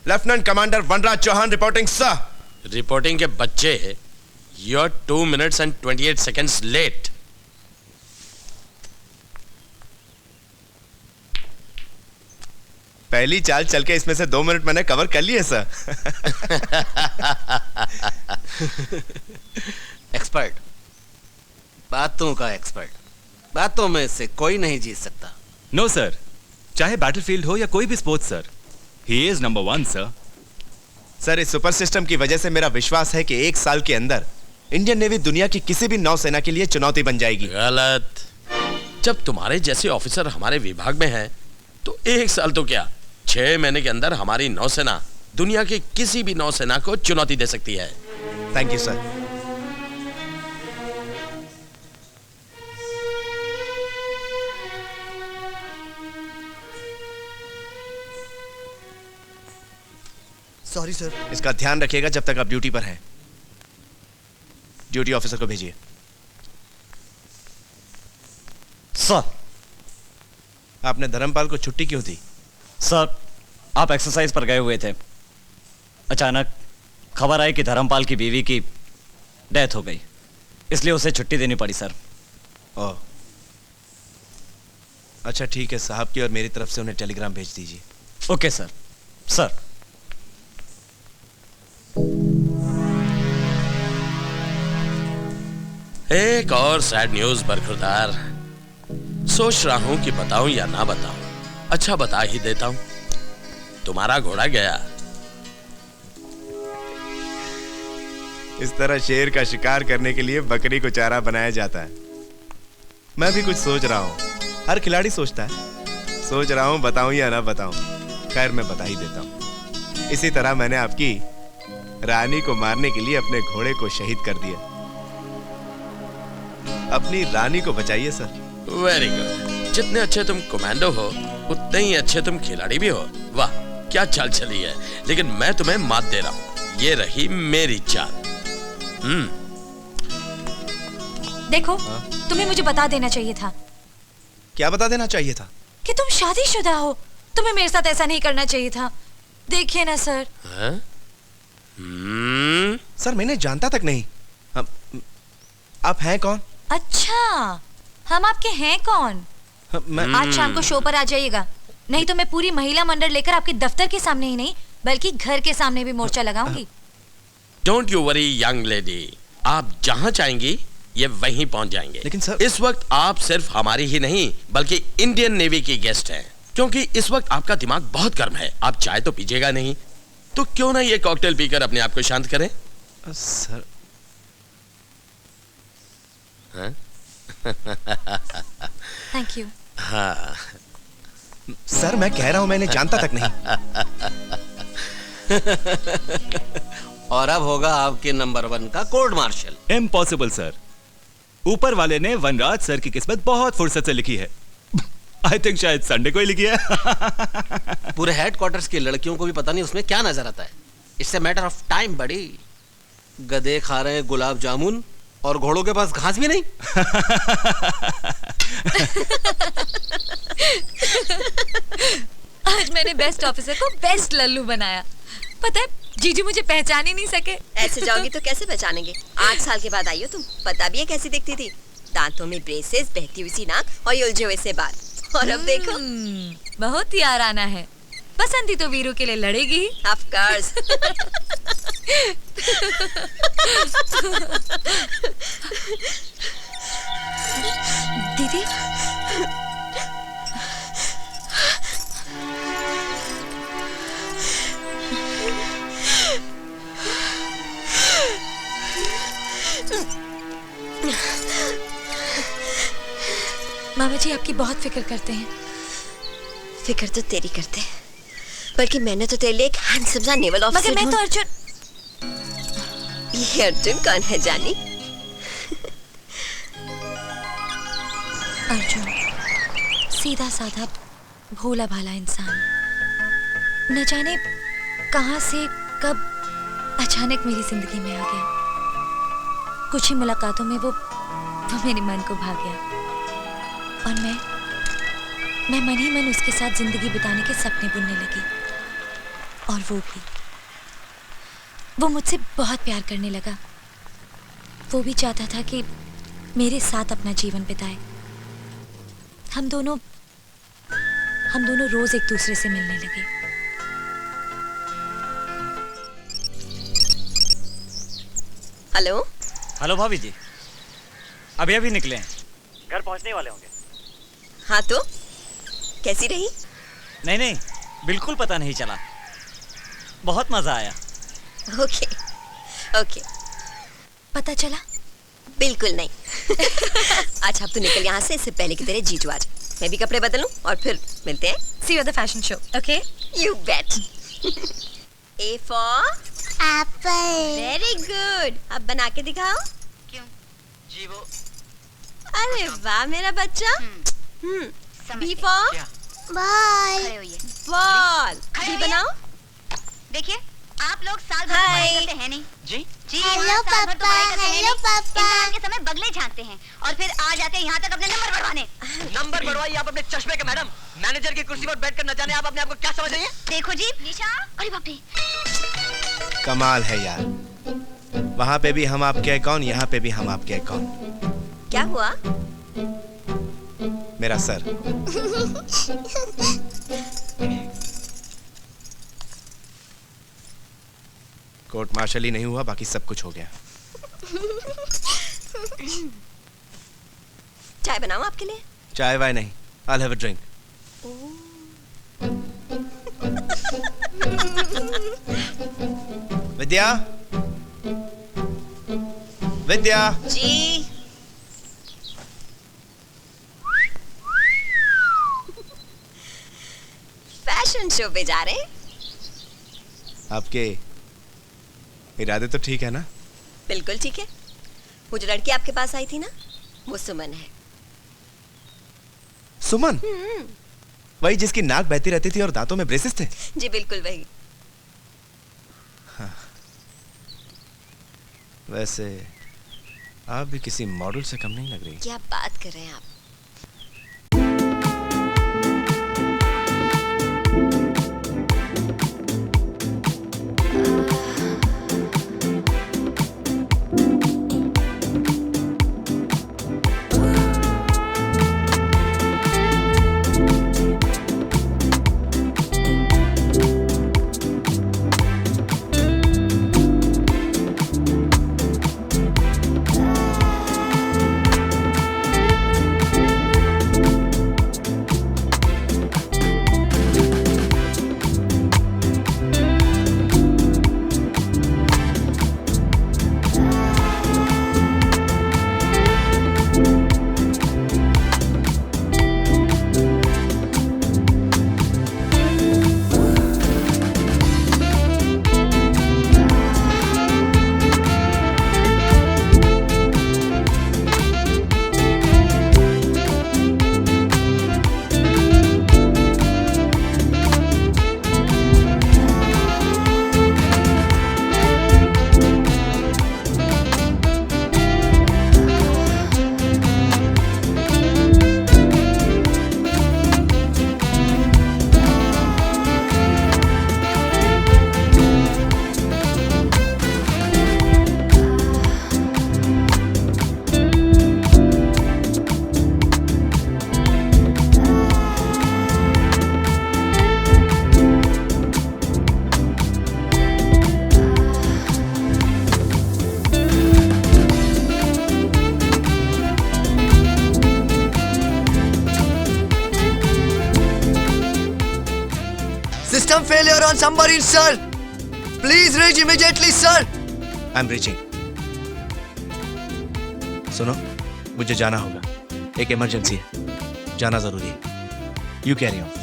Lieutenant commander Vanraj Chauhan reporting sir. Reporting के बच्चे, you are 2 minutes and 28 seconds late. पहली चाल चल के इसमें से 2 मिनट मैंने कवर कर लिए सर। एक्सपर्ट, बातों का एक्सपर्ट, बातों में से कोई नहीं जीत सकता। नो सर, चाहे बैटलफील्ड हो या कोई भी sports sir, he is number 1 sir. Sir, इस सुपर सिस्टम की वजह से मेरा विश्वास है कि 1 साल के अंदर इंडियन नेवी दुनिया की किसी भी नौसेना के लिए चुनौती बन जाएगी। गलत। जब तुम्हारे जैसे ऑफिसर हमारे विभाग में हैं, तो 1 साल तो क्या, 6 महीने के अंदर हमारी नौसेना दुनिया की किसी भी नौसेना को चुनौती दे सकती है। Thank you sir. Sorry sir. इसका ध्यान रखिएगा जब तक आप ड्यूटी पर हैं। ड्यूटी ऑफिसर को भेजिए। सर। आपने धर्मपाल को छुट्टी क्यों दी? सर, आप एक्सरसाइज पर गए हुए थे, अचानक खबर आई कि धर्मपाल की बीवी की डेथ हो गई, इसलिए उसे छुट्टी देनी पड़ी सर। ओह, अच्छा ठीक है, साहब की और मेरी तरफ से उन्हें टेलीग्राम भेज दीजिए। Okay sir. सर, एक और सैड न्यूज बरखुरदार। सोच रहा हूं कि बताऊं या ना बताऊं। अच्छा, बता ही देता हूं। तुम्हारा घोड़ा गया। इस तरह शेर का शिकार करने के लिए बकरी को चारा बनाया जाता है। मैं भी कुछ सोच रहा हूं, हर खिलाड़ी सोचता है। सोच रहा हूं बताऊं या ना बताऊं। खैर, मैं बता ही देता हूं। इसी तरह मैंने आपकी रानी को मारने के लिए अपने घोड़े को शहीद कर दिया। अपनी रानी को बचाइए सर। Very good. जितने अच्छे तुम कमांडो हो, उतने ही अच्छे तुम खिलाड़ी भी हो। वाह, क्या चाल चली है। लेकिन मैं तुम्हें मात दे रहा हूं। ये रही मेरी चाल। देखो, तुम्हें मुझे बता देना चाहिए था। क्या बता देना चाहिए था? कि तुम शादीशुदा हो। तुम्हें मेरे साथ ऐसा नहीं करना चाहिए था। देखिए ना सर। सर, मैंने जानता तक नहीं। आप हैं कौन? अच्छा, हम आपके हैं कौन? आज शाम को शो पर आ जाइएगा, नहीं तो मैं पूरी महिला मंडल लेकर आपके दफ्तर के सामने ही नहीं बल्कि घर के सामने भी मोर्चा लगाऊंगी। Don't you worry young lady, आप जहां चाहेंगी ये वहीं पहुंच जाएंगे। लेकिन सर, इस वक्त आप सिर्फ हमारी ही नहीं बल्कि इंडियन नेवी की गेस्ट हैं। क्योंकि इस वक्त आपका दिमाग बहुत गर्म है। आप चाय तो पीजिएगा नहीं, तो क्यों ना ये कॉकटेल पीकर अपने आप को शांत करें। Sir, thank you. हाँ सर, मैं कह रहा हूं मैंने जानता तक नहीं। और अब होगा आपके नंबर 1 का कोर्ट मार्शल। Impossible sir. ऊपर वाले ने वनराज सर की किस्मत बहुत फुर्सत से लिखी है। आई थिंक शायद संडे को ही लिखी है। पूरे हेडक्वार्टर्स की लड़कियों को भी पता नहीं उसमें क्या नजर आता है। It's a matter of time बड़ी। गधे खा रहे हैं गुलाब जामुन और घोड़ों के पास घास भी नहीं। आज मैंने बेस्ट ऑफिसर को बेस्ट लल्लू बनाया। पता है, जीजू मुझे पहचान ही नहीं सके। ऐसे जाओगी तो कैसे पहचानेंगे? 8 साल के बाद आई हो तुम। पता भी है कैसी दिखती थी? दांतों में ब्रेसेस, बहती हुई सी नाक और ये उलझे हुए से बाल। और अब देखो, बहुत ही याराना है। बसंती तो वीरू के लिए लड़ेगी ही। Of course. दीदी, मामा जी आपकी बहुत फिक्र करते हैं। फिक्र तो तेरी करते हैं, बल्कि मैंने तो तेरे लिए एक हैंडसम सा नेवल ऑफिसर। मगर मैं तो अर्जुन। ये अर्जुन कौन है जानी? अर्जुन सीधा साधा भोला भाला इंसान, न जाने कहां से कब अचानक मेरी जिंदगी में आ गया। कुछ ही मुलाकातों में वो मेरे मन को भा गया और मैं मन ही मन उसके साथ जिंदगी बिताने के सपने बुनने लगी। और वो मुझसे बहुत प्यार करने लगा। वो भी चाहता था कि मेरे साथ अपना जीवन बिताए। हम दोनों रोज एक दूसरे से मिलने लगे। हेलो हेलो भाभी जी, अभी निकले हैं, घर पहुंचने वाले होंगे। हाँ तो कैसी रही? नहीं, बिल्कुल पता नहीं चला, बहुत मजा आया। Okay okay. पता चला? बिल्कुल नहीं। अच्छा अब तू निकल यहाँ से, इससे पहले कि तेरे जीजू आ जाए। मैं भी कपड़े बदलूं और फिर मिलते हैं। See you at the fashion show, okay? You bet. A for Apple. very good. अब बना के दिखाओ। क्यों? जी वो अरे वाह मेरा बच्चा। B for ball. खड़े होइए। ball. खड़े B होइए। बनाओ। देखिए आप लोग साल भर Hi. पढ़ाई करते हैं नहीं जी जी Hello, यहाँ साल भर तो पढ़ाई पापा. करते हैं Hello, नहीं। पापा. इम्तिहान के समय बगले झांकते हैं और फिर आ जाते हैं यहाँ तक अपने नंबर बढ़वाने। नंबर बढ़वाइए आप अपने चश्मे के मैडम। मैनेजर की कुर्सी पर बैठकर न जाने आप अपने आप को क्या समझ रही हैं? देखो जी निशा। अरे बाप रे। कमाल है यार, वहां पे भी हम आपके कौन, यहाँ पे भी हम आपके कौन। क्या हुआ? मेरा सर। कोर्ट मार्शल ही नहीं हुआ, बाकी सब कुछ हो गया। चाय बनाऊं आपके लिए? चाय वाय नहीं, I'll have a drink. Vidya, Vidya. जी। फैशन शो पे जा रहे हैं? आपके इरादे तो ठीक है ना? बिल्कुल ठीक है। वो जो लड़की आपके पास आई थी ना, वो सुमन है। सुमन? वही जिसकी नाक बहती रहती थी और दांतों में ब्रेसेस थे? जी बिल्कुल वही। हाँ। वैसे आप भी किसी मॉडल से कम नहीं लग रही। क्या बात कर रहे हैं आप? System failure on submarine, sir. Please reach immediately, sir. I'm reaching. सुनो, मुझे जाना होगा, एक इमरजेंसी है, जाना जरूरी है। You carry on.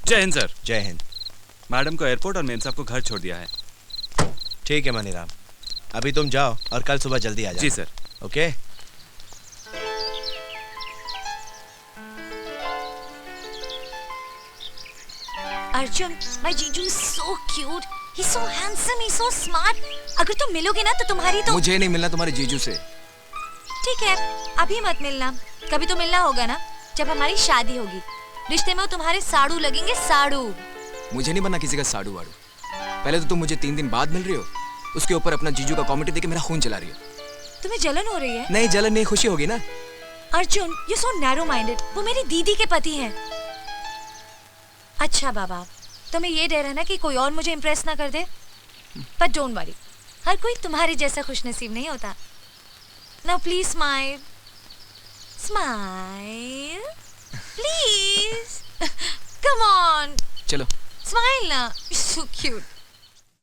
जय हिंद सर। जय हिंद। मैडम को एयरपोर्ट और मेम साहब को घर छोड़ दिया है। ठीक है मनीराम, अभी तुम जाओ और कल सुबह जल्दी आ जाओ। जी सर। ओके? अर्जुन, my जीजू is so cute. He's so handsome, he's so smart. अगर तुम मिलोगे ना तो तुम्हारी तो मुझे नहीं मिलना तुम्हारे जीजू से। ठीक है, अभी मत मिलना। कभी तो मिलना होगा ना, जब हमारी शादी होगी। रिश्ते में वो तुम्हारे साड़ू लगेंगे, साड़ू। मुझे नहीं बनना किसी का साड़ू वाड़ू। पहले तो तुम मुझे 3 दिन बाद मिल रही हो, उसके ऊपर अपना जीजू का कॉमेडी देके मेरा खून चला रही हो। तुम्हें जलन हो रही है? नहीं जलन नहीं, खुशी होगी ना। Arjun, you so narrow minded. वो मेरी दीदी के पति हैं। अच्छा बाबा, तुम्हें ये डर है ना कि कोई और मुझे इम्प्रेस ना कर दे? बट डोंट वरी, हर कोई तुम्हारी जैसा खुशनसीब नहीं होता। Now please smile, smile please. Come on, चलो स्माइल ना। So cute.